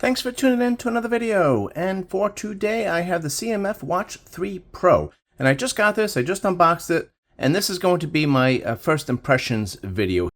Thanks for tuning in to another video, and for today I have the CMF Watch 3 Pro, and I just got this, I just unboxed it, and this is going to be my first impressions video,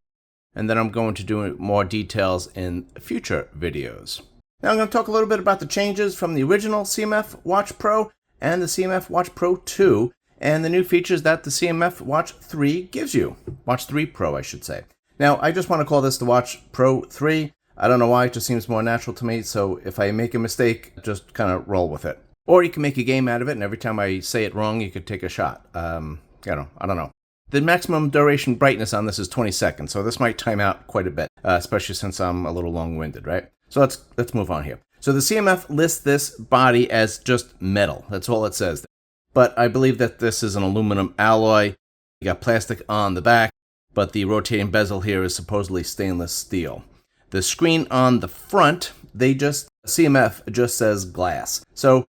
and then I'm going to do more details in future videos. Now I'm going to talk a little bit about the changes from the original CMF Watch Pro and the CMF Watch Pro 2, and the new features that the CMF Watch 3 gives you. Watch 3 Pro, I should say. Now, I just want to call this the Watch Pro 3. I don't know why, it just seems more natural to me, so if I make a mistake, just kind of roll with it. Or you can make a game out of it, and every time I say it wrong, you could take a shot. I don't know. The maximum duration brightness on this is 20 seconds, so this might time out quite a bit, especially since I'm a little long-winded, right? So let's move on here. So the CMF lists this body as just metal. That's all it says. But I believe that this is an aluminum alloy. You got plastic on the back, but the rotating bezel here is supposedly stainless steel. The screen on the front, CMF just says glass. So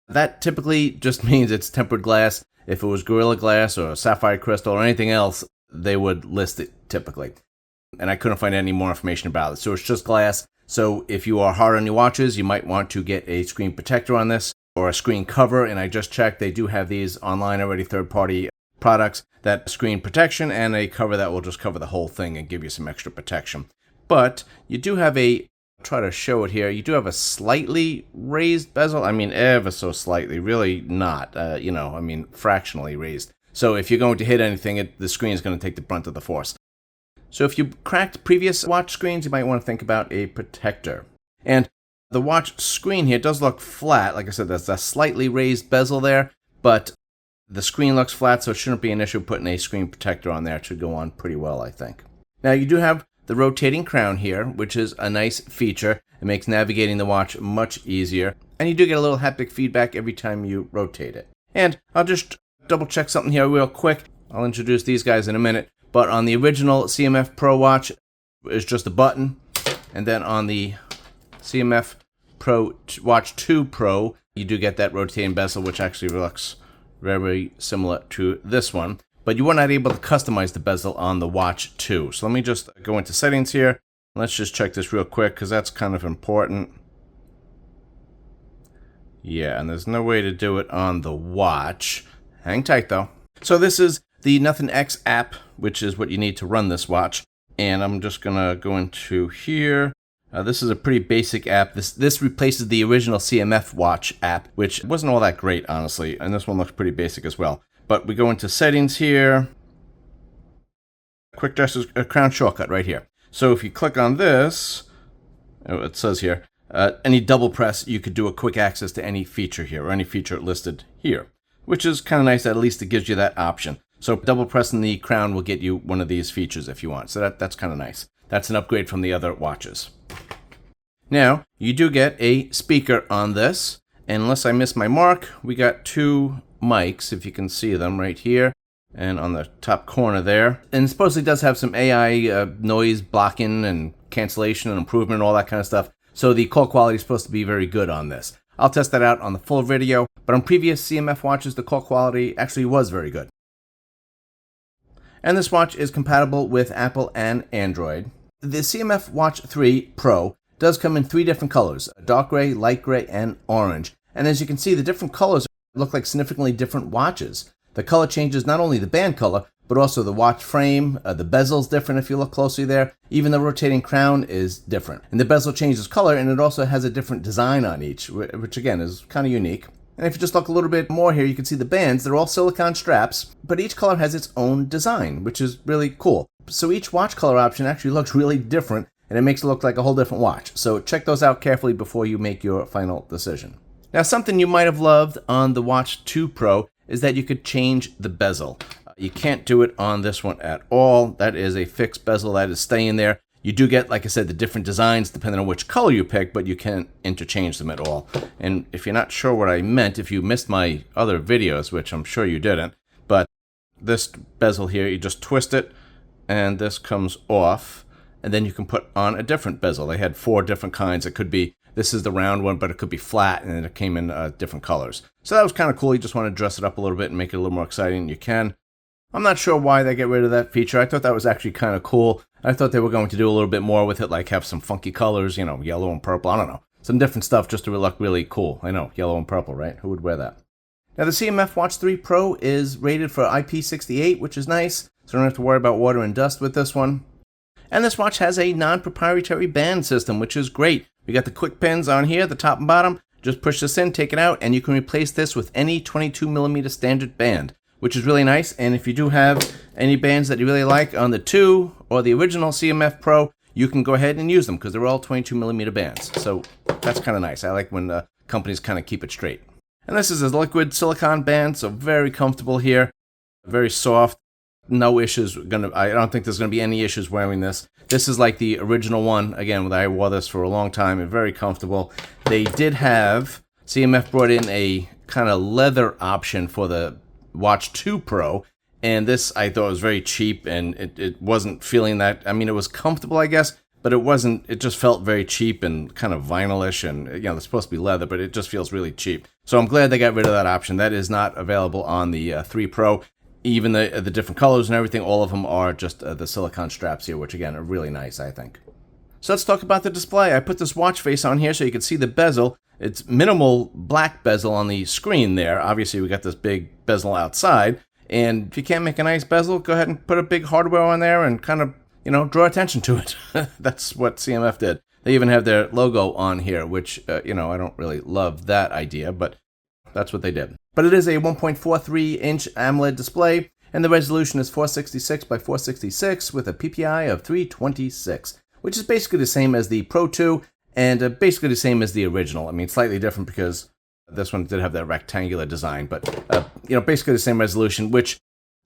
that typically just means it's tempered glass. If it was Gorilla Glass or sapphire crystal or anything else, they would list it typically. And I couldn't find any more information about it. So it's just glass. So if you are hard on your watches, you might want to get a screen protector on this or a screen cover. And I just checked, they do have these online already, third-party products, that screen protection and a cover that will just cover the whole thing and give you some extra protection. But you do have try to show it here, you do have a slightly raised bezel. I mean, ever so slightly, really not, fractionally raised. So if you're going to hit anything, the screen is going to take the brunt of the force. So if you cracked previous watch screens, you might want to think about a protector. And the watch screen here does look flat. Like I said, there's a slightly raised bezel there, but the screen looks flat, so it shouldn't be an issue putting a screen protector on there. It should go on pretty well, I think. Now, you do have the rotating crown here, which is a nice feature. It makes navigating the watch much easier. And you do get a little haptic feedback every time you rotate it. And I'll just double check something here real quick. I'll introduce these guys in a minute. But on the original CMF Pro watch, it's just a button. And then on the CMF Pro Watch 2 Pro, you do get that rotating bezel, which actually looks very similar to this one. But you were not able to customize the bezel on the Watch 2. So let me just go into settings here. Let's just check this real quick because that's kind of important. Yeah, and there's no way to do it on the watch. Hang tight though. So this is the Nothing X app, which is what you need to run this watch. And I'm just going to go into here. This is a pretty basic app. This replaces the original CMF Watch app, which wasn't all that great, honestly. And this one looks pretty basic as well. But we go into settings here. Quick gestures, a crown shortcut right here. So if you click on this, it says here, any double press, you could do a quick access to any feature here, or any feature listed here, which is kind of nice. At least it gives you that option. So double pressing the crown will get you one of these features if you want. So that's kind of nice. That's an upgrade from the other watches. Now, you do get a speaker on this. And unless I miss my mark, we got two mics, if you can see them right here and on the top corner there. And it supposedly does have some AI noise blocking and cancellation and improvement and all that kind of stuff. So the call quality is supposed to be very good on this. I'll test that out on the full video, but on previous CMF watches, the call quality actually was very good. And this watch is compatible with Apple and Android. The CMF Watch 3 Pro does come in 3 different colors, dark gray, light gray, and orange. And as you can see, the different colors look like significantly different watches. The color changes not only the band color, but also the watch frame. The bezel's different if you look closely there. Even the rotating crown is different. And the bezel changes color, and it also has a different design on each, which again is kind of unique. And if you just look a little bit more here, you can see the bands. They're all silicone straps, but each color has its own design, which is really cool. So each watch color option actually looks really different, and it makes it look like a whole different watch. So check those out carefully before you make your final decision. Now, something you might have loved on the Watch 2 Pro is that you could change the bezel. You can't do it on this one at all. That is a fixed bezel that is staying there. You do get, like I said, the different designs depending on which color you pick, but you can't interchange them at all. And if you're not sure what I meant, if you missed my other videos, which I'm sure you didn't, but this bezel here, you just twist it, and this comes off, and then you can put on a different bezel. They had 4 different kinds. It could be, this is the round one, but it could be flat, and then it came in different colors. So that was kind of cool. You just want to dress it up a little bit and make it a little more exciting. You can. I'm not sure why they get rid of that feature. I thought that was actually kind of cool. I thought they were going to do a little bit more with it, like have some funky colors, you know, yellow and purple. I don't know. some different stuff just to look really cool. I know, yellow and purple, right? Who would wear that? Now the CMF Watch 3 Pro is rated for IP68, which is nice, so I don't have to worry about water and dust with this one. And this watch has a non-proprietary band system, which is great. We got the quick pins on here, the top and bottom. Just push this in, take it out, and you can replace this with any 22mm standard band, which is really nice. And if you do have any bands that you really like on the 2 or the original CMF Pro, you can go ahead and use them because they're all 22mm bands. So that's kind of nice. I like when companies kind of keep it straight. And this is a liquid silicone band, so very comfortable here, very soft. No issues. I don't think there's going to be any issues wearing this. This is like the original one. Again, I wore this for a long time and very comfortable. They did have, CMF brought in a kind of leather option for the Watch 2 Pro. And this I thought was very cheap, and it wasn't feeling that, I mean, it was comfortable, I guess, but it just felt very cheap and kind of vinylish, and, you know, it's supposed to be leather, but it just feels really cheap. So I'm glad they got rid of that option. That is not available on the 3 Pro. Even the different colors and everything, all of them are just the silicone straps here, which again are really nice, I think. So let's talk about the display. I put this watch face on here so you can see the bezel. It's minimal black bezel on the screen there. Obviously, we got this big bezel outside. And if you can't make a nice bezel, go ahead and put a big hardware on there and kind of, you know, draw attention to it. That's what CMF did. They even have their logo on here, which, you know, I don't really love that idea, but that's what they did. But it is a 1.43-inch AMOLED display, and the resolution is 466 by 466 with a PPI of 326, which is basically the same as the Pro 2 and basically the same as the original. I mean, slightly different because this one did have that rectangular design, but, you know, basically the same resolution, which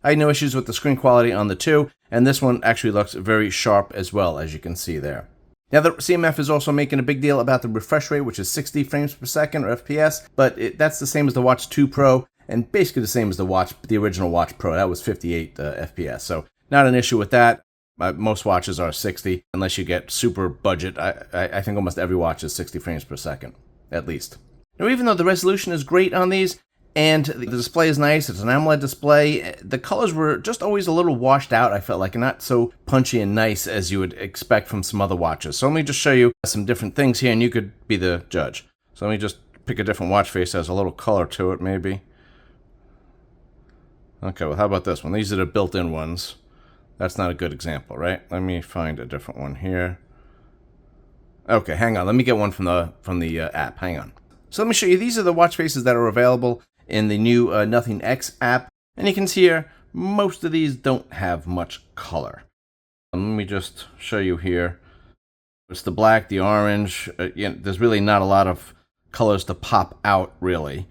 I had no issues with the screen quality on the 2, and this one actually looks very sharp as well, as you can see there. Now, the CMF is also making a big deal about the refresh rate, which is 60 frames per second, or FPS, but that's the same as the Watch 2 Pro, and basically the same as the original Watch Pro. That was 58 FPS, so not an issue with that. Most watches are 60, unless you get super budget. I think almost every watch is 60 frames per second, at least. Now, even though the resolution is great on these, and the display is nice, it's an AMOLED display, the colors were just always a little washed out, I felt like, and not so punchy and nice as you would expect from some other watches. So let me just show you some different things here, and you could be the judge. So let me just pick a different watch face that has a little color to it, maybe. Okay, well, how about this one? These are the built-in ones. That's not a good example, right? Let me find a different one here. Okay, hang on. Let me get one from the app. Hang on. So let me show you. These are the watch faces that are available in the new Nothing X app. And you can see here, most of these don't have much color. Let me just show you here. It's the black, the orange. You know, there's really not a lot of colors to pop out, really.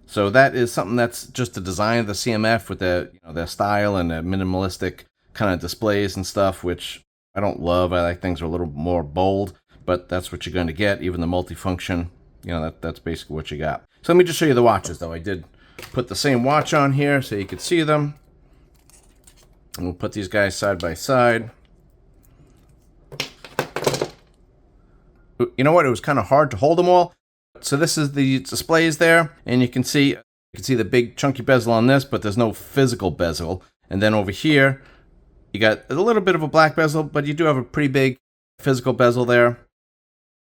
So that is something that's just the design of the CMF with their style and the minimalistic kind of displays and stuff, which I don't love. I like things are a little more bold, but that's what you're going to get. Even the multifunction, you know, that's basically what you got. So let me just show you the watches, though. I did put the same watch on here so you could see them. And we'll put these guys side by side. You know what? It was kind of hard to hold them all. So this is the displays there, and you can see the big chunky bezel on this, but there's no physical bezel. And then over here, you got a little bit of a black bezel, but you do have a pretty big physical bezel there.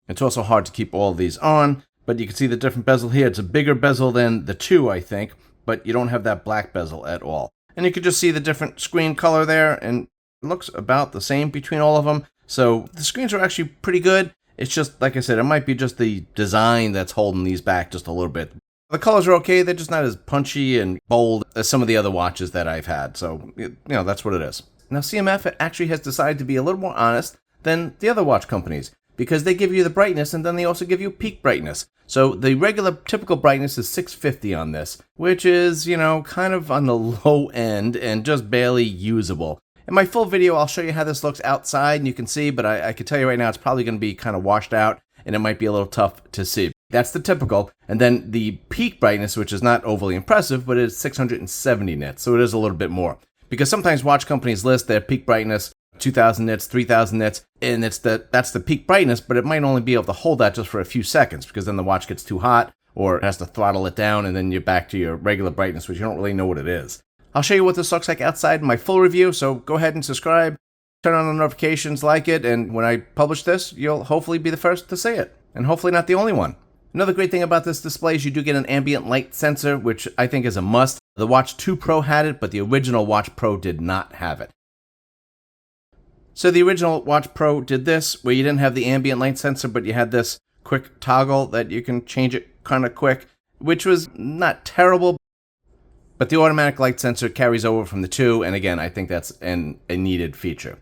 It's also hard to keep all of these on, but you can see the different bezel here. It's a bigger bezel than the 2, I think, but you don't have that black bezel at all. And you can just see the different screen color there, and it looks about the same between all of them. So the screens are actually pretty good. It's just, like I said, it might be just the design that's holding these back just a little bit. The colors are okay. They're just not as punchy and bold as some of the other watches that I've had. So, you know, that's what it is. Now, CMF actually has decided to be a little more honest than the other watch companies because they give you the brightness and then they also give you peak brightness. So the regular typical brightness is 650 on this, which is, you know, kind of on the low end and just barely usable. In my full video, I'll show you how this looks outside, and you can see, but I can tell you right now, it's probably going to be kind of washed out, and it might be a little tough to see. That's the typical. And then the peak brightness, which is not overly impressive, but it's 670 nits, so it is a little bit more. Because sometimes watch companies list their peak brightness 2,000 nits, 3,000 nits, and that's the peak brightness, but it might only be able to hold that just for a few seconds, because then the watch gets too hot, or it has to throttle it down, and then you're back to your regular brightness, which you don't really know what it is. I'll show you what this looks like outside in my full review, so go ahead and subscribe, turn on the notifications, like it, and when I publish this, you'll hopefully be the first to see it. and hopefully not the only one. Another great thing about this display is you do get an ambient light sensor, which I think is a must. The Watch 2 Pro had it, but the original Watch Pro did not have it. So the original Watch Pro did this, where you didn't have the ambient light sensor, but you had this quick toggle that you can change it kind of quick, which was not terrible. But the automatic light sensor carries over from the 2, and again, I think that's a needed feature.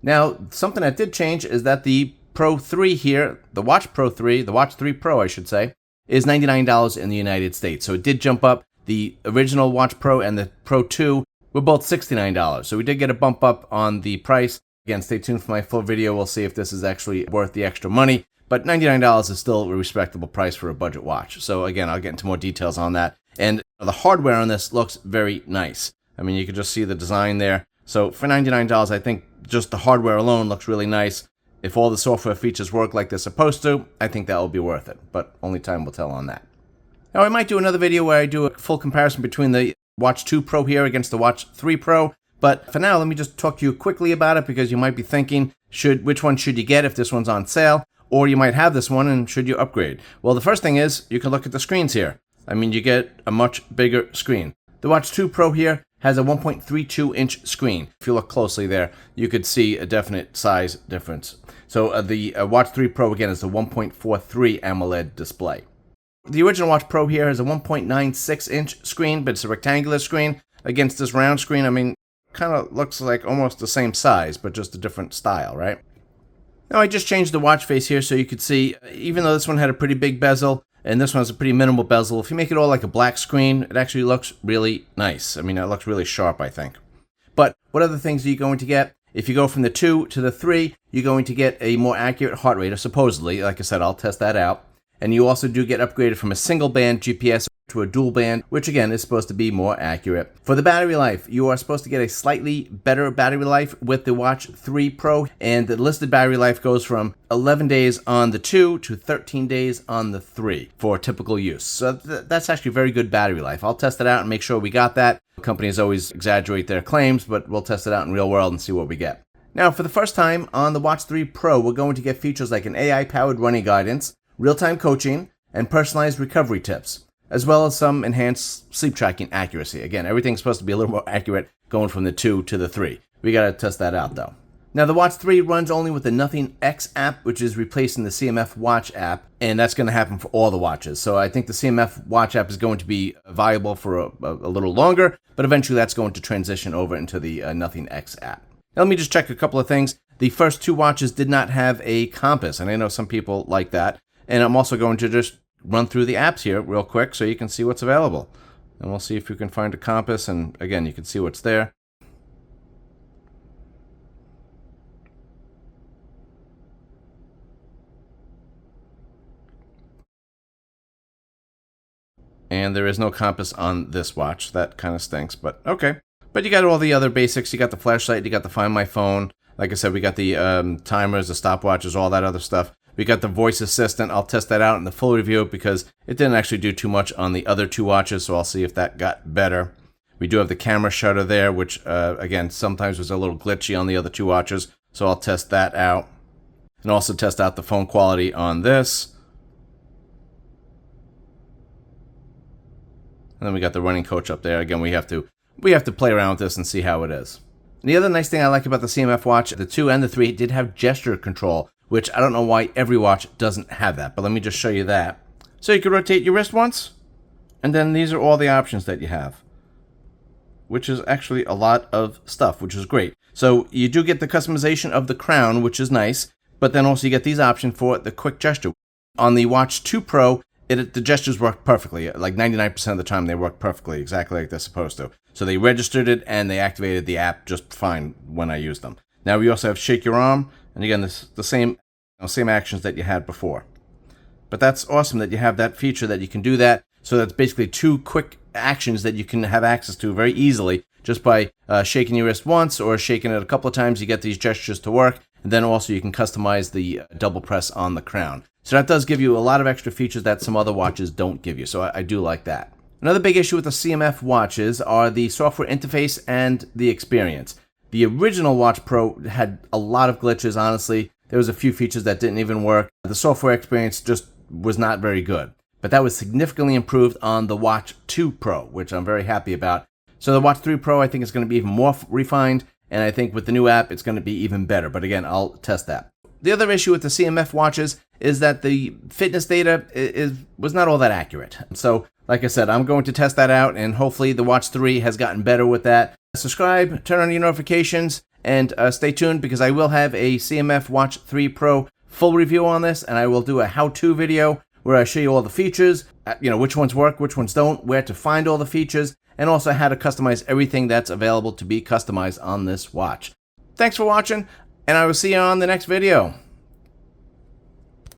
Now, something that did change is that the Pro 3 here, the Watch Pro 3, the Watch 3 Pro I should say, is $99 in the United States. So it did jump up. The original Watch Pro and the Pro 2 were both $69. So we did get a bump up on the price. Again, stay tuned for my full video. We'll see if this is actually worth the extra money. But $99 is still a respectable price for a budget watch. So again, I'll get into more details on that. And the hardware on this looks very nice. I mean, you can just see the design there. So for $99, I think just the hardware alone looks really nice. If all the software features work like they're supposed to, I think that will be worth it. But only time will tell on that. Now, I might do another video where I do a full comparison between the Watch 2 Pro here against the Watch 3 Pro. But for now, let me just talk to you quickly about it, because you might be thinking, which one should you get if this one's on sale? Or you might have this one, and should you upgrade? Well, the first thing is, you can look at the screens here. I mean, you get a much bigger screen. The Watch 2 Pro here has a 1.32-inch screen. If you look closely there, you could see a definite size difference. So the Watch 3 Pro, again, is a 1.43 AMOLED display. The original Watch Pro here has a 1.96-inch screen, but it's a rectangular screen against this round screen. I mean, kind of looks like almost the same size, but just a different style, right? Now, I just changed the watch face here so you could see, even though this one had a pretty big bezel, and this one has a pretty minimal bezel, if you make it all like a black screen, it actually looks really nice. I mean, it looks really sharp, I think. But what other things are you going to get? If you go from the 2 to the 3, you're going to get a more accurate heart rate, or supposedly. Like I said, I'll test that out. And you also do get upgraded from a single band GPS to a dual band, which again is supposed to be more accurate. For the battery life, you are supposed to get a slightly better battery life with the Watch 3 Pro, and the listed battery life goes from 11 days on the 2 to 13 days on the 3 for typical use. So that's actually very good battery life. I'll test it out and make sure we got that. Companies always exaggerate their claims, but we'll test it out in real world and see what we get. Now, for the first time on the Watch 3 Pro, we're going to get features like an AI-powered running guidance, real-time coaching, and personalized recovery tips, as well as some enhanced sleep tracking accuracy. Again, everything's supposed to be a little more accurate going from the 2 to the 3. We got to test that out, though. Now, the Watch 3 runs only with the Nothing X app, which is replacing the CMF Watch app, and that's going to happen for all the watches. So I think the CMF Watch app is going to be viable for a little longer, but eventually that's going to transition over into the Nothing X app. Now, let me just check a couple of things. The first 2 watches did not have a compass, and I know some people like that. And I'm also going to just run through the apps here real quick so you can see what's available. And we'll see if you can find a compass, and again, you can see what's there. And there is no compass on this watch. That kind of stinks, but okay. But you got all the other basics. You got the flashlight, you got the Find My Phone. Like I said, we got the timers, the stopwatches, all that other stuff. We got the voice assistant. I'll test that out in the full review because it didn't actually do too much on the other 2 watches, so I'll see if that got better. We do have the camera shutter there, which, again, sometimes was a little glitchy on the other 2 watches, so I'll test that out. And also test out the phone quality on this. And then we got the running coach up there. Again, we have to play around with this and see how it is. And the other nice thing I like about the CMF watch, the 2 and the 3 did have gesture control, which I don't know why every watch doesn't have that, but let me just show you that. So you can rotate your wrist once, and then these are all the options that you have, which is actually a lot of stuff, which is great. So you do get the customization of the crown, which is nice, but then also you get these options for the quick gesture. On the Watch 2 Pro, the gestures work perfectly. Like 99% of the time, they work perfectly, exactly like they're supposed to. So they registered it, and they activated the app just fine when I used them. Now we also have shake your arm, and again, this the same actions that you had before. But that's awesome that you have that feature that you can do that. So that's basically 2 quick actions that you can have access to very easily just by shaking your wrist once or shaking it a couple of times. You get these gestures to work, and then also you can customize the double press on the crown. So that does give you a lot of extra features that some other watches don't give you. So I do like that. Another big issue with the CMF watches are the software interface and the experience. The original Watch Pro had a lot of glitches, honestly. there was a few features that didn't even work. The software experience just was not very good. But that was significantly improved on the Watch 2 Pro, which I'm very happy about. So the Watch 3 Pro, I think, is going to be even more refined, and I think with the new app, it's going to be even better. But again, I'll test that. The other issue with the CMF watches is that the fitness data was not all that accurate. So, like I said, I'm going to test that out, and hopefully the Watch 3 has gotten better with that. Subscribe, turn on your notifications, and stay tuned because I will have a CMF Watch 3 Pro full review on this, and I will do a how-to video where I show you all the features, which ones work, which ones don't, where to find all the features, and also how to customize everything that's available to be customized on this watch. Thanks for watching, and I will see you on the next video.